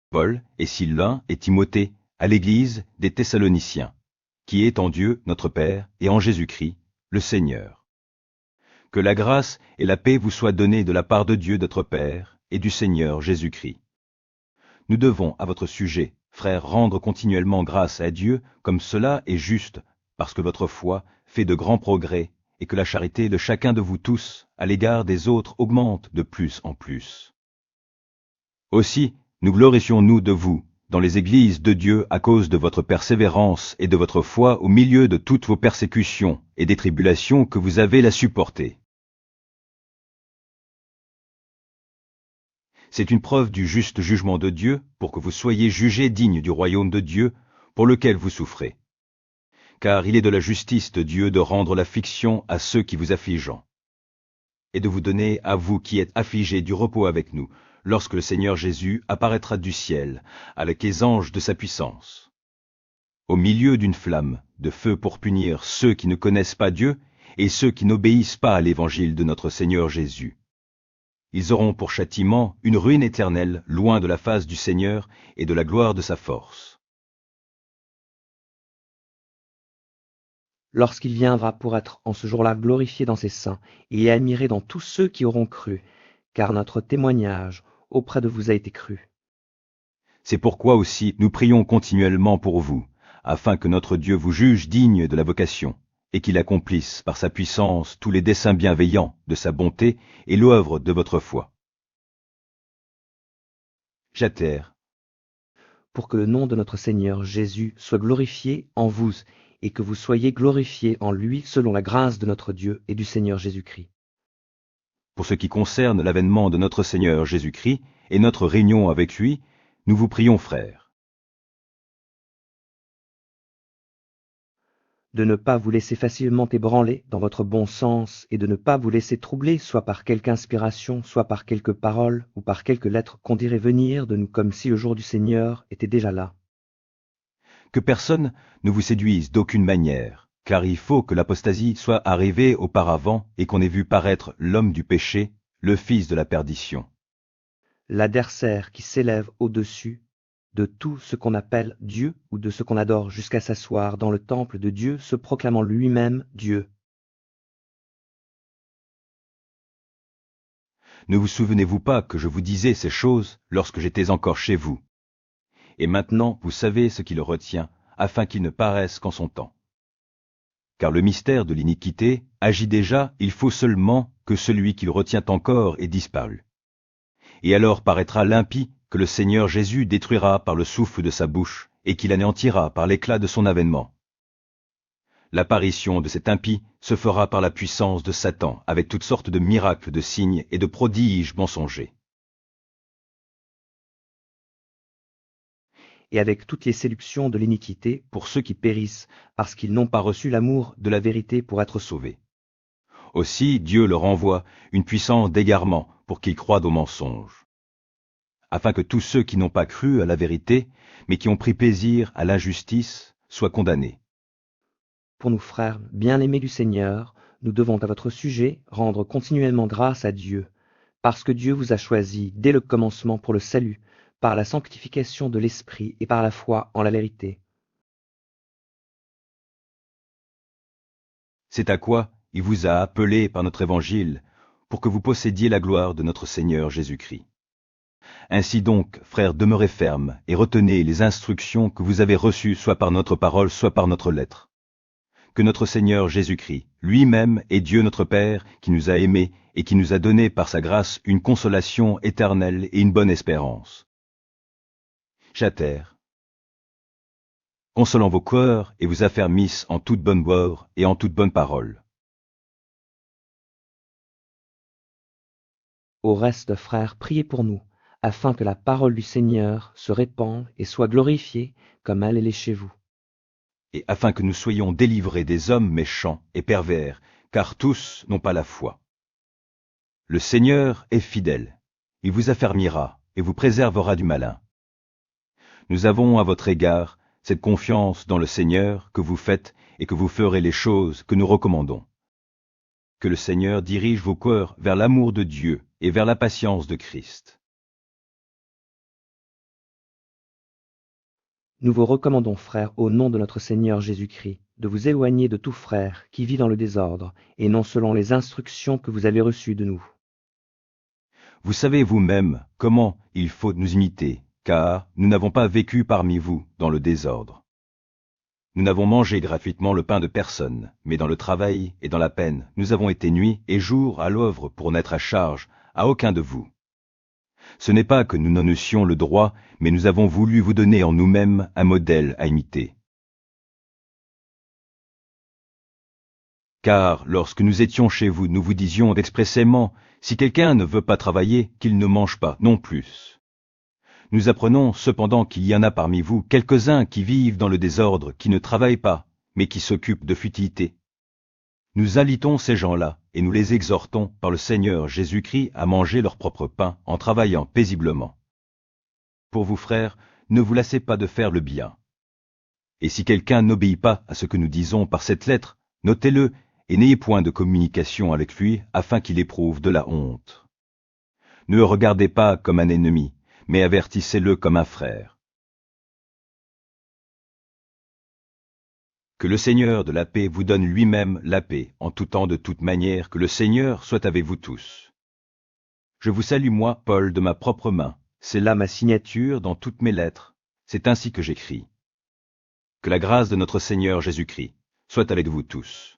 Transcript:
Paul et Sylvain et Timothée à l'Église des Thessaloniciens, qui est en Dieu notre Père et en Jésus-Christ, le Seigneur. Que la grâce et la paix vous soient données de la part de Dieu notre Père et du Seigneur Jésus-Christ. Nous devons, à votre sujet, frères, rendre continuellement grâce à Dieu, comme cela est juste, parce que votre foi fait de grands progrès, et que la charité de chacun de vous tous, à l'égard des autres, augmente de plus en plus. Aussi, nous glorifions-nous de vous, dans les églises de Dieu, à cause de votre persévérance et de votre foi au milieu de toutes vos persécutions et des tribulations que vous avez à supporter. C'est une preuve du juste jugement de Dieu, pour que vous soyez jugés dignes du royaume de Dieu, pour lequel vous souffrez. Car il est de la justice de Dieu de rendre l'affliction à ceux qui vous affligent, et de vous donner à vous qui êtes affligés du repos avec nous, lorsque le Seigneur Jésus apparaîtra du ciel, avec les anges de sa puissance, au milieu d'une flamme de feu pour punir ceux qui ne connaissent pas Dieu et ceux qui n'obéissent pas à l'évangile de notre Seigneur Jésus. Ils auront pour châtiment une ruine éternelle, loin de la face du Seigneur et de la gloire de sa force. Lorsqu'il viendra pour être en ce jour-là glorifié dans ses saints et admiré dans tous ceux qui auront cru, car notre témoignage auprès de vous a été cru. C'est pourquoi aussi nous prions continuellement pour vous, afin que notre Dieu vous juge digne de la vocation, et qu'il accomplisse par sa puissance tous les desseins bienveillants de sa bonté et l'œuvre de votre foi. J'atterre. Pour que le nom de notre Seigneur Jésus soit glorifié en vous, et que vous soyez glorifiés en lui selon la grâce de notre Dieu et du Seigneur Jésus-Christ. Pour ce qui concerne l'avènement de notre Seigneur Jésus-Christ et notre réunion avec lui, nous vous prions, frères, de ne pas vous laisser facilement ébranler dans votre bon sens et de ne pas vous laisser troubler soit par quelque inspiration, soit par quelque parole ou par quelque lettre qu'on dirait venir de nous comme si le jour du Seigneur était déjà là. que personne ne vous séduise d'aucune manière, car il faut que l'apostasie soit arrivée auparavant et qu'on ait vu paraître l'homme du péché, le fils de la perdition. L'adversaire qui s'élève au-dessus de tout ce qu'on appelle Dieu ou de ce qu'on adore jusqu'à s'asseoir dans le temple de Dieu se proclamant lui-même Dieu. Ne vous souvenez-vous pas que je vous disais ces choses lorsque j'étais encore chez vous? Et maintenant vous savez ce qui le retient, afin qu'il ne paraisse qu'en son temps. Car le mystère de l'iniquité agit déjà, il faut seulement que celui qui le retient encore ait disparu. Et alors paraîtra l'impie que le Seigneur Jésus détruira par le souffle de sa bouche, et qu'il anéantira par l'éclat de son avènement. L'apparition de cet impie se fera par la puissance de Satan, avec toutes sortes de miracles, de signes et de prodiges mensongers. Et avec toutes les séductions de l'iniquité pour ceux qui périssent, parce qu'ils n'ont pas reçu l'amour de la vérité pour être sauvés. Aussi Dieu leur envoie une puissance d'égarement pour qu'ils croient aux mensonges, afin que tous ceux qui n'ont pas cru à la vérité, mais qui ont pris plaisir à l'injustice, soient condamnés. Pour nous, frères, bien-aimés du Seigneur, nous devons à votre sujet rendre continuellement grâce à Dieu, parce que Dieu vous a choisi dès le commencement pour le salut, par la sanctification de l'Esprit et par la foi en la vérité. C'est à quoi il vous a appelé par notre évangile, pour que vous possédiez la gloire de notre Seigneur Jésus-Christ. Ainsi donc, frères, demeurez fermes et retenez les instructions que vous avez reçues soit par notre parole, soit par notre lettre. Que notre Seigneur Jésus-Christ, lui-même est Dieu notre Père, qui nous a aimés et qui nous a donné par sa grâce une consolation éternelle et une bonne espérance. J'atterre, consolant vos cœurs et vous affermissent en toute bonne voie et en toute bonne parole. Au reste, frères, priez pour nous, afin que la parole du Seigneur se répande et soit glorifiée comme elle est chez vous. Et afin que nous soyons délivrés des hommes méchants et pervers, car tous n'ont pas la foi. Le Seigneur est fidèle, il vous affermira et vous préservera du malin. Nous avons à votre égard cette confiance dans le Seigneur que vous faites et que vous ferez les choses que nous recommandons. Que le Seigneur dirige vos cœurs vers l'amour de Dieu et vers la patience de Christ. Nous vous recommandons, frères, au nom de notre Seigneur Jésus-Christ, de vous éloigner de tout frère qui vit dans le désordre, et non selon les instructions que vous avez reçues de nous. Vous savez vous-même comment il faut nous imiter, car nous n'avons pas vécu parmi vous dans le désordre. Nous n'avons mangé gratuitement le pain de personne, mais dans le travail et dans la peine, nous avons été nuit et jour à l'œuvre pour n'être à charge à aucun de vous. Ce n'est pas que nous n'en eussions le droit, mais nous avons voulu vous donner en nous-mêmes un modèle à imiter. Car lorsque nous étions chez vous, nous vous disions expressément, si quelqu'un ne veut pas travailler, qu'il ne mange pas, non plus. Nous apprenons cependant qu'il y en a parmi vous quelques-uns qui vivent dans le désordre, qui ne travaillent pas, mais qui s'occupent de futilités. Nous alitons ces gens-là, et nous les exhortons par le Seigneur Jésus-Christ à manger leur propre pain en travaillant paisiblement. Pour vous, frères, ne vous lassez pas de faire le bien. Et si quelqu'un n'obéit pas à ce que nous disons par cette lettre, notez-le, et n'ayez point de communication avec lui, afin qu'il éprouve de la honte. Ne le regardez pas comme un ennemi, mais avertissez-le comme un frère. Que le Seigneur de la paix vous donne lui-même la paix, en tout temps de toute manière, que le Seigneur soit avec vous tous. Je vous salue moi, Paul, de ma propre main. C'est là ma signature dans toutes mes lettres. C'est ainsi que j'écris. Que la grâce de notre Seigneur Jésus-Christ soit avec vous tous.